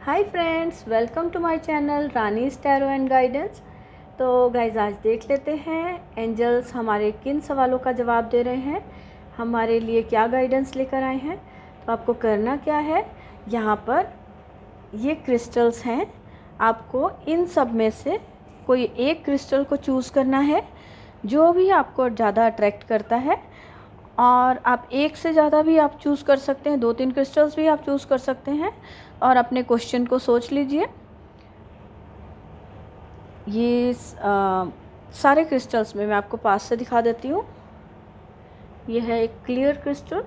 Hi friends, welcome to my channel Rani tarot and guidance. तो guys आज देख लेते हैं एंजल्स हमारे किन सवालों का जवाब दे रहे हैं, हमारे लिए क्या गाइडेंस लेकर आए हैं। तो आपको करना क्या है, यहाँ पर ये क्रिस्टल्स हैं, आपको इन सब में से कोई एक क्रिस्टल को चूज़ करना है जो भी आपको ज़्यादा अट्रैक्ट करता है। और आप एक से ज़्यादा भी आप चूज़ कर सकते हैं, 2-3 क्रिस्टल्स भी आप चूज़ कर सकते हैं। और अपने क्वेश्चन को सोच लीजिए। ये सारे क्रिस्टल्स में मैं आपको पास से दिखा देती हूँ। ये है एक क्लियर क्रिस्टल।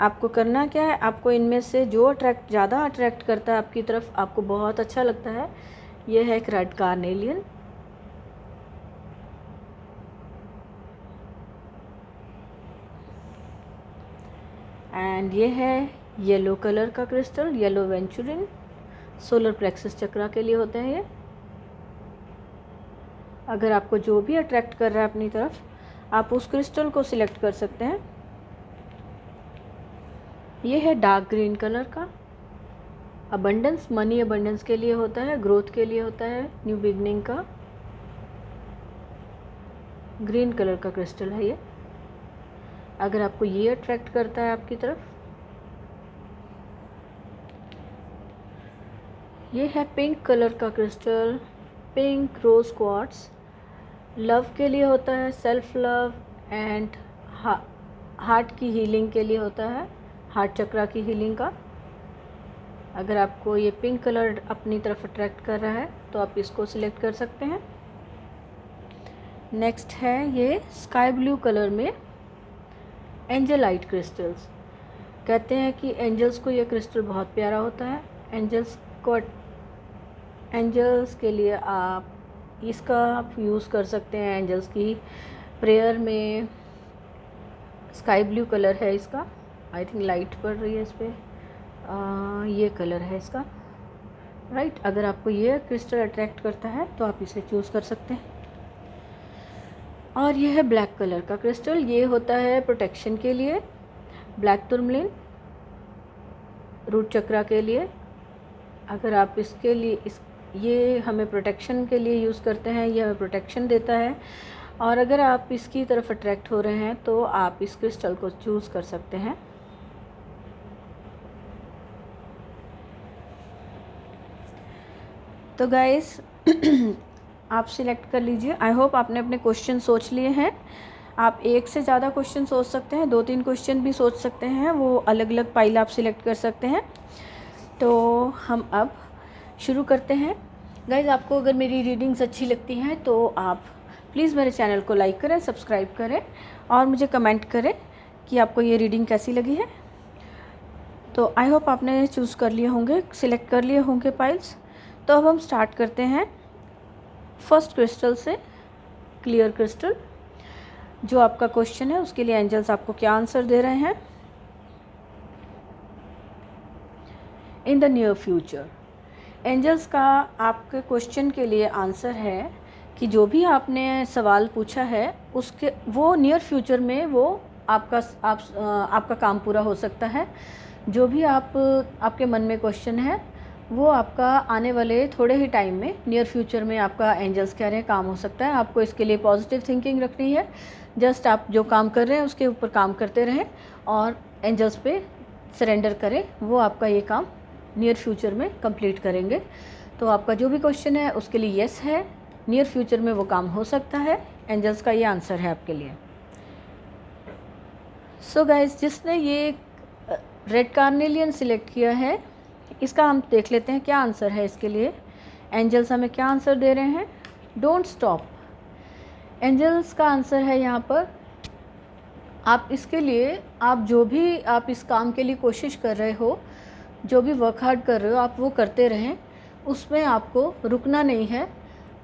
आपको करना क्या है, आपको इनमें से जो ज़्यादा अट्रैक्ट करता है आपकी तरफ, आपको बहुत अच्छा लगता है, ये है एक रेड कार्नेलियन। एंड ये है येलो कलर का क्रिस्टल, येलो वेंचुरिन। सोलर प्लेक्सस चक्रा के लिए होते हैं ये। अगर आपको जो भी अट्रैक्ट कर रहा है अपनी तरफ, आप उस क्रिस्टल को सिलेक्ट कर सकते हैं। ये है डार्क ग्रीन कलर का, अबंडेंस, मनी अबंडेंस के लिए होता है, ग्रोथ के लिए होता है, न्यू बिगनिंग का ग्रीन कलर का क्रिस्टल है ये। अगर आपको ये अट्रैक्ट करता है आपकी तरफ, ये है पिंक कलर का crystal, pink rose quartz. Love के लिए होता है, सेल्फ लव एंड हार्ट की हीलिंग के लिए होता है, हार्ट चक्रा की हीलिंग का। अगर आपको ये पिंक कलर अपनी तरफ अट्रैक्ट कर रहा है तो आप इसको सिलेक्ट कर सकते हैं। नेक्स्ट है ये स्काई ब्लू कलर में एंजलाइट क्रिस्टल्स। कहते हैं कि एंजल्स को ये क्रिस्टल बहुत प्यारा होता है। एंजल्स के लिए आप इसका आप यूज़ कर सकते हैं। एंजल्स की प्रेयर में स्काई ब्लू कलर है इसका, आई थिंक लाइट पड़ रही है इस पर, ये कलर है इसका, राइट। अगर आपको ये क्रिस्टल अट्रैक्ट करता है तो आप इसे चूज़ कर सकते हैं। और ये है ब्लैक कलर का क्रिस्टल, ये होता है प्रोटेक्शन के लिए, ब्लैक टुरमलिन रूट चक्रा के लिए। अगर आप इसके लिए ये हमें प्रोटेक्शन के लिए यूज़ करते हैं, ये हमें प्रोटेक्शन देता है। और अगर आप इसकी तरफ अट्रैक्ट हो रहे हैं तो आप इस क्रिस्टल को चूज़ कर सकते हैं। तो गाइस आप सिलेक्ट कर लीजिए। आई होप आपने अपने क्वेश्चन सोच लिए हैं। आप एक से ज़्यादा क्वेश्चन सोच सकते हैं, 2-3 क्वेश्चन भी सोच सकते हैं, वो अलग अलग फाइल आप सिलेक्ट कर सकते हैं। तो हम अब शुरू करते हैं। गाइस आपको अगर मेरी रीडिंग्स अच्छी लगती हैं तो आप प्लीज़ मेरे चैनल को लाइक करें, सब्सक्राइब करें और मुझे कमेंट करें कि आपको ये रीडिंग कैसी लगी है। तो आई होप आपने चूज़ कर लिए होंगे, सिलेक्ट कर लिए होंगे फाइल्स। तो अब हम स्टार्ट करते हैं फर्स्ट क्रिस्टल से, क्लियर क्रिस्टल। जो आपका क्वेश्चन है उसके लिए एंजल्स आपको क्या आंसर दे रहे हैं। In the near future, angels का आपके क्वेश्चन के लिए आंसर है कि जो भी आपने सवाल पूछा है उसके वो नियर फ्यूचर में वो आपका काम पूरा हो सकता है। जो भी आपके मन में क्वेश्चन है वो आपका आने वाले थोड़े ही टाइम में, नियर फ्यूचर में आपका एंजल्स कह रहे हैं काम हो सकता है। आपको इसके लिए पॉजिटिव थिंकिंग रखनी है। जस्ट आप जो काम कर रहे हैं उसके ऊपर काम करते रहें और एंजल्स पे सरेंडर करें, वो आपका ये काम नियर फ्यूचर में कंप्लीट करेंगे। तो आपका जो भी क्वेश्चन है उसके लिए यस है, नियर फ्यूचर में वो काम हो सकता है। एंजल्स का ये आंसर है आपके लिए। सो गाइस, जिसने ये रेड कार्नेलियन सिलेक्ट किया है, इसका हम देख लेते हैं क्या आंसर है इसके लिए। एंजल्स हमें क्या आंसर दे रहे हैं। Don't stop. एंजल्स का आंसर है यहाँ पर, आप इसके लिए, आप जो भी आप इस काम के लिए कोशिश कर रहे हो, जो भी वर्क हार्ड कर रहे हो, आप वो करते रहें। उसमें आपको रुकना नहीं है।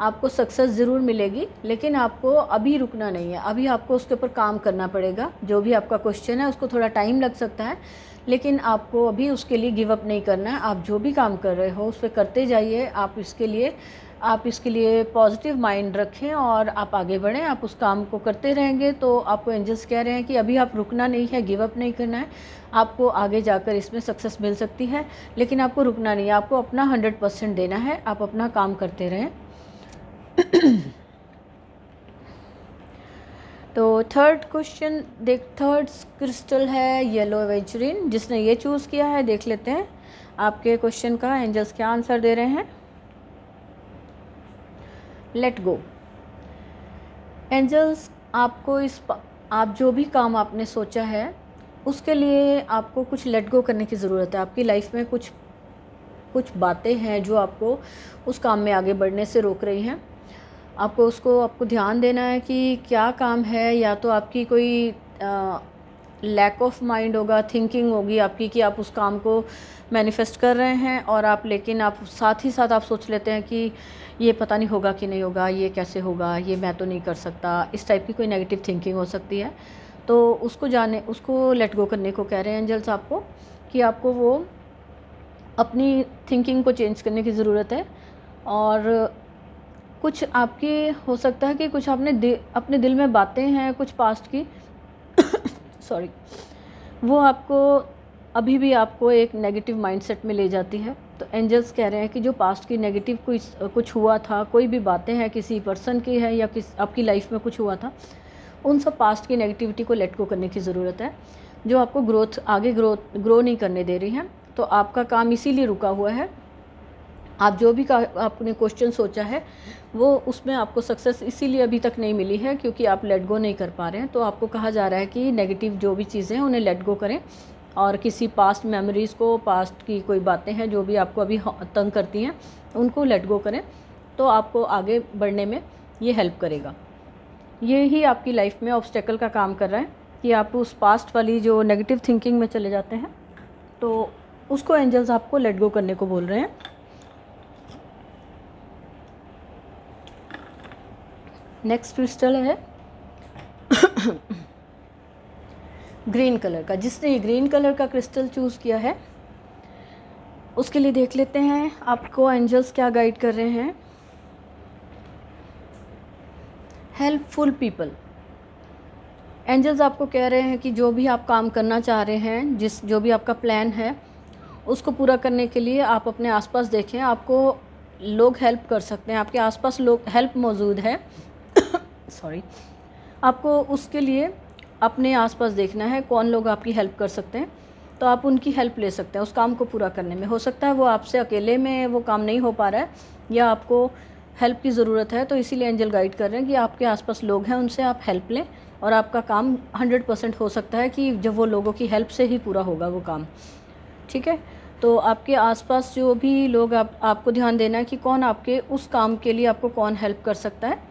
आपको सक्सेस ज़रूर मिलेगी, लेकिन आपको अभी रुकना नहीं है। अभी आपको उसके ऊपर काम करना पड़ेगा। जो भी आपका क्वेश्चन है उसको थोड़ा टाइम लग सकता है, लेकिन आपको अभी उसके लिए गिव अप नहीं करना है। आप जो भी काम कर रहे हो उस पर करते जाइए। आप इसके लिए आप इसके लिए पॉजिटिव माइंड रखें और आप आगे बढ़ें। आप उस काम को करते रहेंगे तो आपको एंजल्स कह रहे हैं कि अभी आप रुकना नहीं है, गिव अप नहीं करना है। आपको आगे जाकर इसमें सक्सेस मिल सकती है, लेकिन आपको रुकना नहीं है, आपको अपना 100% देना है। आप अपना काम करते रहें। तो थर्ड क्वेश्चन थर्ड क्रिस्टल है येलो एवेंचुरिन। जिसने ये चूज़ किया है, देख लेते हैं आपके क्वेश्चन का एंजल्स क्या आंसर दे रहे हैं। Let go. एंजल्स आपको आप जो भी काम आपने सोचा है उसके लिए आपको कुछ लेट गो करने की ज़रूरत है। आपकी लाइफ में कुछ बातें हैं जो आपको उस काम में आगे बढ़ने से रोक रही हैं। आपको ध्यान देना है कि क्या काम है। या तो आपकी कोई लैक ऑफ माइंड होगा, थिंकिंग होगी आपकी कि आप उस काम को मैनिफेस्ट कर रहे हैं और लेकिन आप साथ ही साथ आप सोच लेते हैं कि ये पता नहीं होगा कि नहीं होगा, ये कैसे होगा, ये मैं तो नहीं कर सकता। इस टाइप की कोई नेगेटिव थिंकिंग हो सकती है। तो उसको लेट गो करने को कह रहे हैं एंजल्स आपको, कि आपको वो अपनी थिंकिंग को चेंज करने की ज़रूरत है। और कुछ आपकी हो सकता है कि कुछ अपने दिल में बातें हैं कुछ पास्ट की सॉरी, वो अभी भी आपको एक नेगेटिव माइंडसेट में ले जाती है। तो एंजल्स कह रहे हैं कि जो पास्ट की नेगेटिव कुछ हुआ था, कोई भी बातें हैं किसी पर्सन की है या आपकी लाइफ में कुछ हुआ था, उन सब पास्ट की नेगेटिविटी को लेट गो करने की ज़रूरत है, जो आपको ग्रो नहीं करने दे रही हैं। तो आपका काम इसीलिए रुका हुआ है। आप जो भी आपने क्वेश्चन सोचा है वो उसमें आपको सक्सेस इसीलिए अभी तक नहीं मिली है क्योंकि आप लेट गो नहीं कर पा रहे हैं। तो आपको कहा जा रहा है कि नेगेटिव जो भी चीज़ें हैं उन्हें लेट गो करें और किसी पास्ट मेमोरीज़ को, पास्ट की कोई बातें हैं जो भी आपको अभी तंग करती हैं, उनको लेट गो करें। तो आपको आगे बढ़ने में ये हेल्प करेगा। ये ही आपकी लाइफ में ऑब्स्टेकल का काम कर रहा है कि आप उस पास्ट वाली जो नेगेटिव थिंकिंग में चले जाते हैं, तो उसको एंजल्स आपको लेट गो करने को बोल रहे हैं। नेक्स्ट क्रिस्टल है ग्रीन कलर का। जिसने ये ग्रीन कलर का क्रिस्टल चूज़ किया है उसके लिए देख लेते हैं आपको एंजल्स क्या गाइड कर रहे हैं। Helpful people. एंजल्स आपको कह रहे हैं कि जो भी आप काम करना चाह रहे हैं, जो भी आपका प्लान है, उसको पूरा करने के लिए आप अपने आसपास देखें। आपको लोग हेल्प कर सकते हैं, आपके आसपास लोग हेल्प मौजूद है सॉरी। आपको उसके लिए अपने आसपास देखना है कौन लोग आपकी हेल्प कर सकते हैं, तो आप उनकी हेल्प ले सकते हैं उस काम को पूरा करने में। हो सकता है वो आपसे अकेले में वो काम नहीं हो पा रहा है या आपको हेल्प की ज़रूरत है, तो इसीलिए एंजल गाइड कर रहे हैं कि आपके आसपास लोग हैं, उनसे आप हेल्प लें और आपका काम 100% हो सकता है कि जब वो लोगों की हेल्प से ही पूरा होगा वो काम। ठीक है, तो आपके आसपास जो भी लोग आपको ध्यान देना है कि कौन आपके उस काम के लिए आपको कौन हेल्प कर सकता है।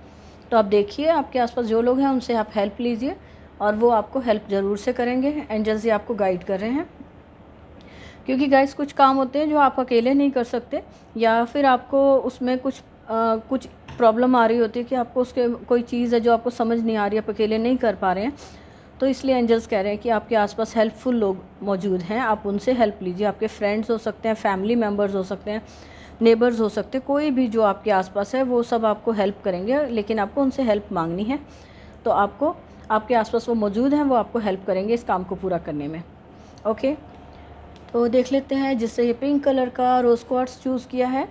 तो आप देखिए आपके आसपास जो लोग हैं उनसे आप हेल्प लीजिए और वो आपको हेल्प ज़रूर से करेंगे। एंजल्स ये आपको गाइड कर रहे हैं क्योंकि गाइस कुछ काम होते हैं जो आप अकेले नहीं कर सकते, या फिर आपको उसमें कुछ प्रॉब्लम आ रही होती है कि आपको उसके कोई चीज़ है जो आपको समझ नहीं आ रही, आप अकेले नहीं कर पा रहे हैं। तो इसलिए एंजल्स कह रहे हैं कि आपके आसपास हेल्पफुल लोग मौजूद हैं, आप उनसे हेल्प लीजिए। आपके फ्रेंड्स हो सकते हैं, फैमिली मेम्बर्स हो सकते हैं, नेबर्स हो सकते हैं, कोई भी जो आपके आसपास है वो सब आपको हेल्प करेंगे, लेकिन आपको उनसे हेल्प मांगनी है। तो आपको आपके आसपास वो मौजूद हैं, वो आपको हेल्प करेंगे इस काम को पूरा करने में। ओके, तो देख लेते हैं जिससे ये पिंक कलर का रोज़ क्वार्ट्ज चूज़ किया है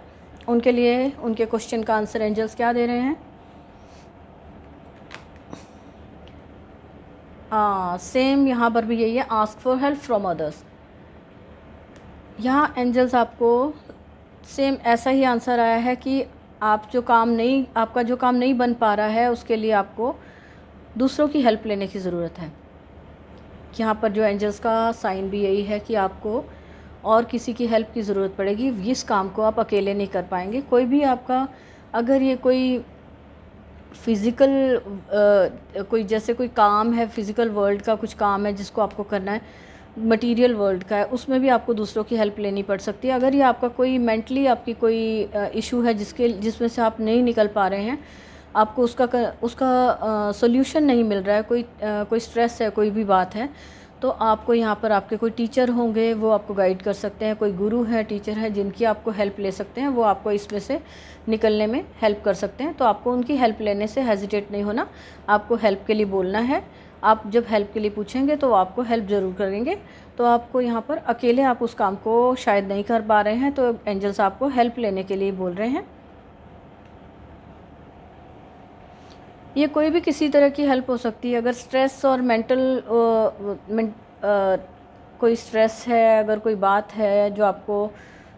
उनके लिए उनके क्वेश्चन का आंसर एंजल्स क्या दे रहे हैं। सेम यहाँ पर भी यही है, ask for help from others. यहाँ एंजल्स आपको सेम ऐसा ही आंसर आया है कि आपका जो काम नहीं बन पा रहा है उसके लिए आपको दूसरों की हेल्प लेने की ज़रूरत है। यहाँ पर जो एंजल्स का साइन भी यही है कि आपको और किसी की हेल्प की ज़रूरत पड़ेगी। इस काम को आप अकेले नहीं कर पाएंगे। कोई भी आपका अगर ये कोई फिज़िकल कोई जैसे कोई काम है, फिज़िकल वर्ल्ड का कुछ काम है जिसको आपको करना है, मटेरियल वर्ल्ड का है, उसमें भी आपको दूसरों की हेल्प लेनी पड़ सकती है। अगर ये आपका कोई मेंटली आपकी कोई इशू है जिसमें से आप नहीं निकल पा रहे हैं, आपको उसका सोल्यूशन नहीं मिल रहा है, कोई स्ट्रेस है, कोई भी बात है, तो तो आपको यहाँ पर आपके कोई टीचर होंगे, वो आपको गाइड कर सकते हैं, कोई गुरु है, टीचर है, जिनकी आपको हेल्प ले सकते हैं, वो आपको इसमें से निकलने में हेल्प कर सकते हैं। तो आपको उनकी हेल्प लेने से हेजिटेट नहीं होना, आपको हेल्प के लिए बोलना है। आप जब हेल्प के लिए पूछेंगे तो वो आपको हेल्प ज़रूर करेंगे। तो आपको यहाँ पर अकेले आप उस काम को शायद नहीं कर पा रहे हैं, तो एंजल्स आपको हेल्प लेने के लिए बोल रहे हैं। ये कोई भी किसी तरह की हेल्प हो सकती है। अगर स्ट्रेस और मेंटल कोई स्ट्रेस है, अगर कोई बात है जो आपको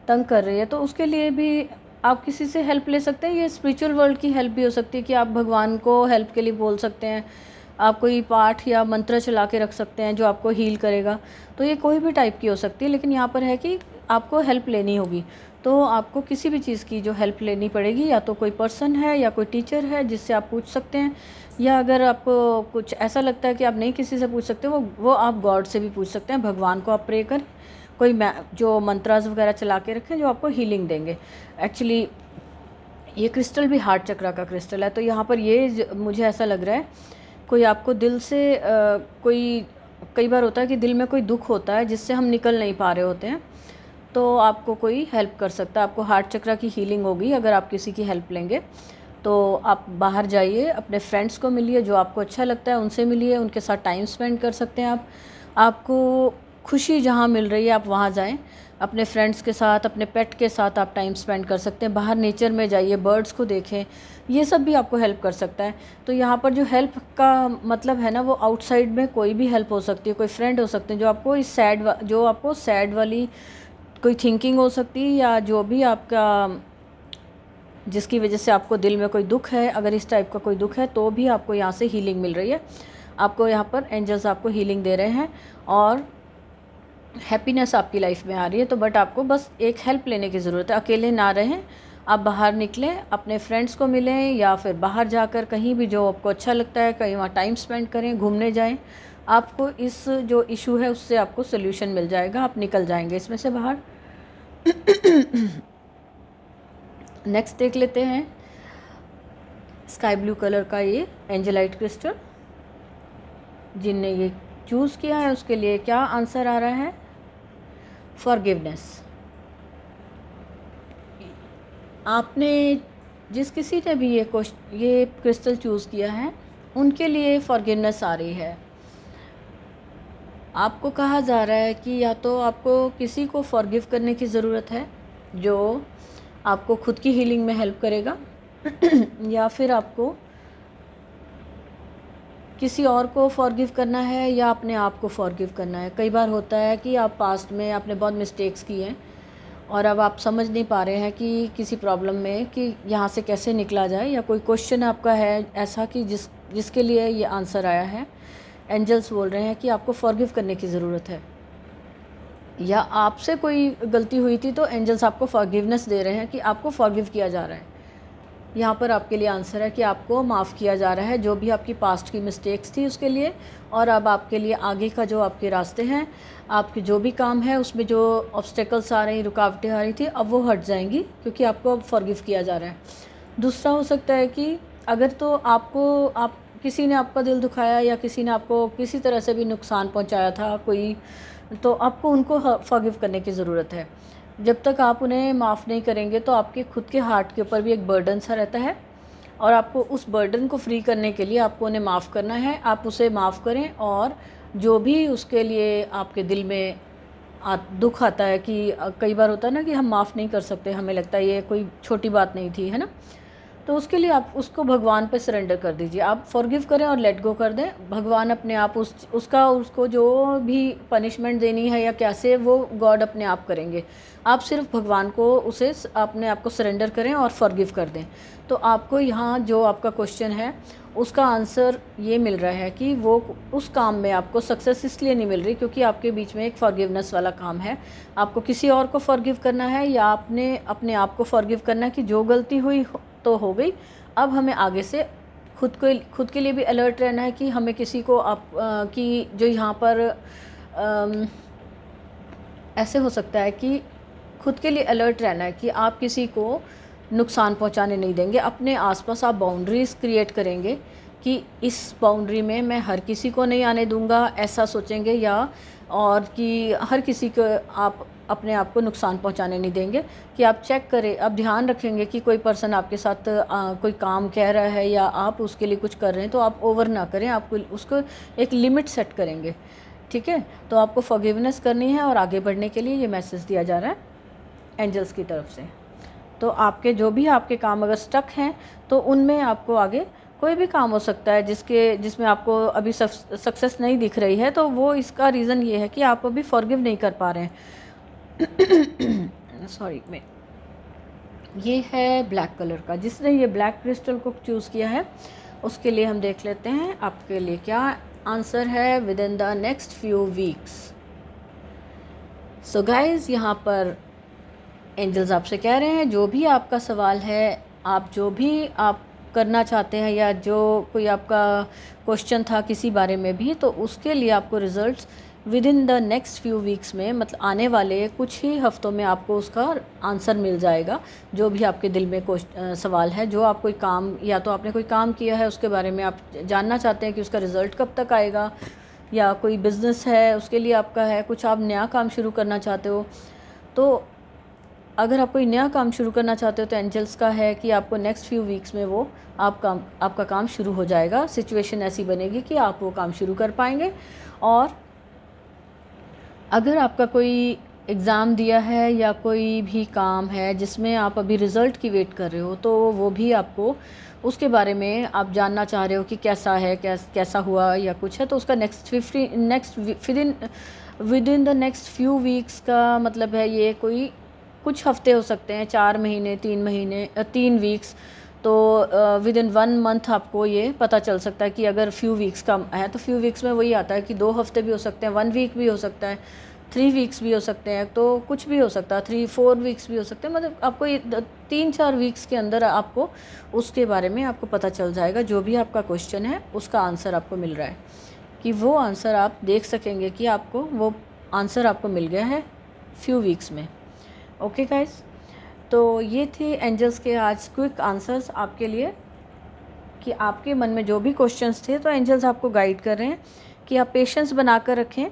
तंग कर रही है, तो उसके लिए भी आप किसी से हेल्प ले सकते हैं। ये स्पिरिचुअल वर्ल्ड की हेल्प भी हो सकती है कि आप भगवान को हेल्प के लिए बोल सकते हैं। आप कोई पाठ या मंत्र चला के रख सकते हैं जो आपको हील करेगा। तो ये कोई भी टाइप की हो सकती है, लेकिन यहाँ पर है कि आपको हेल्प लेनी होगी। तो आपको किसी भी चीज़ की जो हेल्प लेनी पड़ेगी, या तो कोई पर्सन है या कोई टीचर है जिससे आप पूछ सकते हैं, या अगर आपको कुछ ऐसा लगता है कि आप नहीं किसी से पूछ सकते, वो आप गॉड से भी पूछ सकते हैं। भगवान को आप प्रे करें, कोई जो मंत्रास वगैरह चला के रखें जो आपको हीलिंग देंगे। एक्चुअली ये क्रिस्टल भी हार्ट चक्रा का क्रिस्टल है। तो यहाँ पर ये मुझे ऐसा लग रहा है कोई आपको दिल से कोई, कई बार होता है कि दिल में कोई दुख होता है जिससे हम निकल नहीं पा रहे होते हैं, तो आपको कोई हेल्प कर सकता है। आपको हार्ट चक्रा की हीलिंग होगी अगर आप किसी की हेल्प लेंगे। तो आप बाहर जाइए, अपने फ्रेंड्स को मिलिए, जो आपको अच्छा लगता है उनसे मिलिए, उनके साथ टाइम स्पेंड कर सकते हैं आप। आपको खुशी जहाँ मिल रही है आप वहाँ जाएं, अपने फ्रेंड्स के साथ, अपने पेट के साथ आप टाइम स्पेंड कर सकते हैं। बाहर नेचर में जाइए, बर्ड्स को देखें, ये सब भी आपको हेल्प कर सकता है। तो यहाँ पर जो हेल्प का मतलब है ना, वो आउटसाइड में कोई भी हेल्प हो सकती है। कोई फ्रेंड हो सकते हैं जो आपको जो आपको सैड वाली कोई थिंकिंग हो सकती है, या जो भी आपका जिसकी वजह से आपको दिल में कोई दुख है, अगर इस टाइप का कोई दुख है तो भी आपको यहाँ से हीलिंग मिल रही है। आपको यहाँ पर एंजल्स आपको हीलिंग दे रहे हैं और हैप्पीनेस आपकी लाइफ में आ रही है। तो बट आपको बस एक हेल्प लेने की ज़रूरत है, अकेले ना रहें। आप बाहर निकलें, अपने फ्रेंड्स को मिलें, या फिर बाहर जाकर कहीं भी जो आपको अच्छा लगता है कहीं वहाँ टाइम स्पेंड करें, घूमने जाएं। आपको इस जो इशू है उससे आपको सोल्यूशन मिल जाएगा, आप निकल जाएंगे इसमें से बाहर। नेक्स्ट देख लेते हैं स्काई ब्लू कलर का ये एंजेलाइट क्रिस्टल। जिनने ये चूज़ किया है उसके लिए क्या आंसर आ रहा है? फॉरगिवनेस। आपने जिस किसी ने भी ये क्रिस्टल चूज़ किया है उनके लिए फॉरगिवनेस आ रही है। आपको कहा जा रहा है कि या तो आपको किसी को फॉरगिव करने की ज़रूरत है जो आपको खुद की हीलिंग में हेल्प करेगा, या फिर आपको किसी और को फॉरगिव करना है या अपने आप को फॉरगिव करना है। कई बार होता है कि आप पास्ट में आपने बहुत मिस्टेक्स की हैं और अब आप समझ नहीं पा रहे हैं कि किसी प्रॉब्लम में कि यहाँ से कैसे निकला जाए, या कोई क्वेश्चन आपका है ऐसा कि जिसके लिए ये आंसर आया है। एंजल्स बोल रहे हैं कि आपको फॉरगिव करने की ज़रूरत है, या आपसे कोई गलती हुई थी तो एंजल्स आपको फॉरगिवनेस दे रहे हैं कि आपको फॉरगिव किया जा रहा है। यहाँ पर आपके लिए आंसर है कि आपको माफ़ किया जा रहा है जो भी आपकी पास्ट की मिस्टेक्स थी उसके लिए, और अब आपके लिए आगे का जो आपके रास्ते हैं, आपके जो भी काम है उसमें जो ऑब्स्टेकल्स आ रही, रुकावटें आ रही थी, अब वो हट जाएंगी क्योंकि आपको अब फॉरगिव किया जा रहा है। दूसरा हो सकता है कि अगर तो आप किसी ने आपका दिल दुखाया या किसी ने आपको किसी तरह से भी नुकसान पहुँचाया था कोई, तो आपको उनको फॉरगिव करने की ज़रूरत है। जब तक आप उन्हें माफ़ नहीं करेंगे तो आपके खुद के हार्ट के ऊपर भी एक बर्डन सा रहता है, और आपको उस बर्डन को फ्री करने के लिए आपको उन्हें माफ़ करना है। आप उसे माफ़ करें, और जो भी उसके लिए आपके दिल में दुख आता है कि कई बार होता है ना कि हम माफ़ नहीं कर सकते, हमें लगता है ये कोई छोटी बात नहीं थी, है ना, तो उसके लिए आप उसको भगवान पे सरेंडर कर दीजिए। आप फॉरगिव करें और लेट गो कर दें। भगवान अपने आप उसको जो भी पनिशमेंट देनी है या कैसे, वो गॉड अपने आप करेंगे। आप सिर्फ भगवान को उसे अपने आप को सरेंडर करें और फॉरगिव कर दें। तो आपको यहाँ जो आपका क्वेश्चन है उसका आंसर ये मिल रहा है कि वो उस काम में आपको सक्सेस इसलिए नहीं मिल रही क्योंकि आपके बीच में एक फॉरगिवनेस वाला काम है। आपको किसी और को फॉरगिव करना है, या आपने अपने आप को फॉरगिव करना है कि जो गलती हुई तो हो गई, अब हमें आगे से खुद के लिए भी अलर्ट रहना है कि हमें किसी को कि जो यहाँ पर ऐसे हो सकता है कि खुद के लिए अलर्ट रहना है कि आप किसी को नुकसान पहुँचाने नहीं देंगे। अपने आसपास आप बाउंड्रीज़ क्रिएट करेंगे कि इस बाउंड्री में मैं हर किसी को नहीं आने दूंगा, ऐसा सोचेंगे, या और कि हर किसी को आप अपने आप को नुकसान पहुंचाने नहीं देंगे। कि आप चेक करें, आप ध्यान रखेंगे कि कोई पर्सन आपके साथ कोई काम कह रहा है या आप उसके लिए कुछ कर रहे हैं तो आप ओवर ना करें, आपको उसको एक लिमिट सेट करेंगे। ठीक है, तो आपको फॉरगिवनेस करनी है और आगे बढ़ने के लिए ये मैसेज दिया जा रहा है एंजल्स की तरफ से। तो आपके जो भी आपके काम अगर स्टक हैं तो उनमें आपको आगे कोई भी काम हो सकता है जिसमें आपको अभी सक्सेस नहीं दिख रही है, तो वो इसका रीज़न ये है कि आप अभी फॉरगिव नहीं कर पा रहे हैं। सॉरी, मैं ये है ब्लैक कलर का, जिसने ये ब्लैक क्रिस्टल को चूज़ किया है उसके लिए हम देख लेते हैं आपके लिए क्या आंसर है with in the next few weeks. So guys, यहाँ पर एंजल्स आपसे कह रहे हैं जो भी आपका सवाल है, आप जो भी आप करना चाहते हैं या जो कोई आपका क्वेश्चन था किसी बारे में भी, तो उसके लिए आपको results with in the next few weeks में, मतलब आने वाले कुछ ही हफ्तों में आपको उसका आंसर मिल जाएगा। जो भी आपके दिल में सवाल है, जो आप कोई काम या तो आपने कोई काम किया है उसके बारे में आप जानना चाहते हैं कि उसका रिज़ल्ट कब तक आएगा, या कोई बिज़नेस है उसके लिए आपका है, कुछ आप नया काम शुरू करना चाहते हो, तो अगर आप कोई नया काम शुरू करना चाहते हो तो एंजल्स का है कि आपको नेक्स्ट फ्यू वीक्स में वो आपका काम शुरू हो जाएगा। सिचुएशन ऐसी बनेगी कि आप वो काम शुरू कर पाएंगे। और अगर आपका कोई एग्ज़ाम दिया है या कोई भी काम है जिसमें आप अभी रिज़ल्ट की वेट कर रहे हो, तो वो भी आपको उसके बारे में आप जानना चाह रहे हो कि कैसा है, कैसा हुआ या कुछ है, तो उसका with in the next few weeks का मतलब है ये कोई कुछ हफ्ते हो सकते हैं, 4 महीने, 3 महीने, 3 वीक्स, तो विद इन 1 मंथ आपको ये पता चल सकता है कि अगर फ्यू वीक्स का है तो फ्यू वीक्स में वही आता है कि 2 हफ्ते भी हो सकते हैं, 1 वीक भी हो सकता है, 3 वीक्स भी हो सकते हैं, तो कुछ भी हो सकता है, 3-4 वीक्स भी हो सकते हैं। मतलब आपको ये 3-4 वीक्स के अंदर आपको उसके बारे में आपको पता चल जाएगा। जो भी आपका क्वेश्चन है उसका आंसर आपको मिल रहा है, कि वो आंसर आप देख सकेंगे कि आपको वो आंसर आपको मिल गया है फ्यू वीक्स में। ओके गाइस, तो ये थे एंजल्स के आज क्विक आंसर्स आपके लिए, कि आपके मन में जो भी क्वेश्चंस थे तो एंजल्स आपको गाइड कर रहे हैं कि आप पेशेंस बनाकर रखें।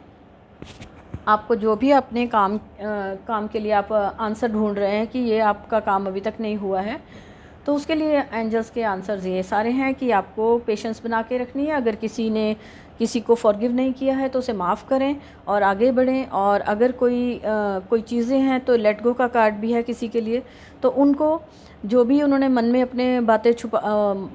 आपको जो भी अपने काम के लिए आप आंसर ढूंढ रहे हैं कि ये आपका काम अभी तक नहीं हुआ है, तो उसके लिए एंजल्स के आंसर्स ये सारे हैं कि आपको पेशेंस बना के रखनी है। अगर किसी को फॉरगिव नहीं किया है तो उसे माफ़ करें और आगे बढ़ें। और अगर कोई चीज़ें हैं तो लेट गो का कार्ड भी है किसी के लिए, तो उनको जो भी उन्होंने मन में अपने बातें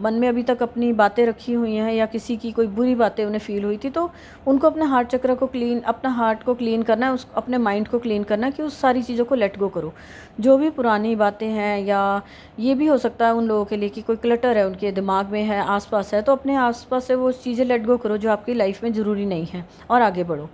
मन में अभी तक अपनी बातें रखी हुई हैं या किसी की कोई बुरी बातें उन्हें फील हुई थी, तो उनको अपने हार्ट चक्र को अपना हार्ट को क्लीन करना है, अपने माइंड को क्लीन करना है कि उस सारी चीज़ों को लेट गो करो। जो भी पुरानी बातें हैं, या ये भी हो सकता है उन लोगों के लिए कि कोई क्लटर है उनके दिमाग में है, आसपास है, तो अपने आसपास से वो चीज़ें लेट गो करो जो आपकी लाइफ में ज़रूरी नहीं है और आगे बढ़ो।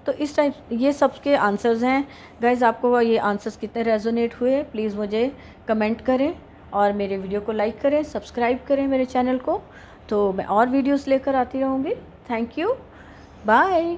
तो इस टाइप ये सब के आंसर्स हैं गाइज़। आपको ये आंसर्स कितने रेजोनेट हुए प्लीज़ मुझे कमेंट करें और मेरे वीडियो को लाइक करें, सब्सक्राइब करें मेरे चैनल को, तो मैं और वीडियोस लेकर आती रहूँगी। Thank you, bye.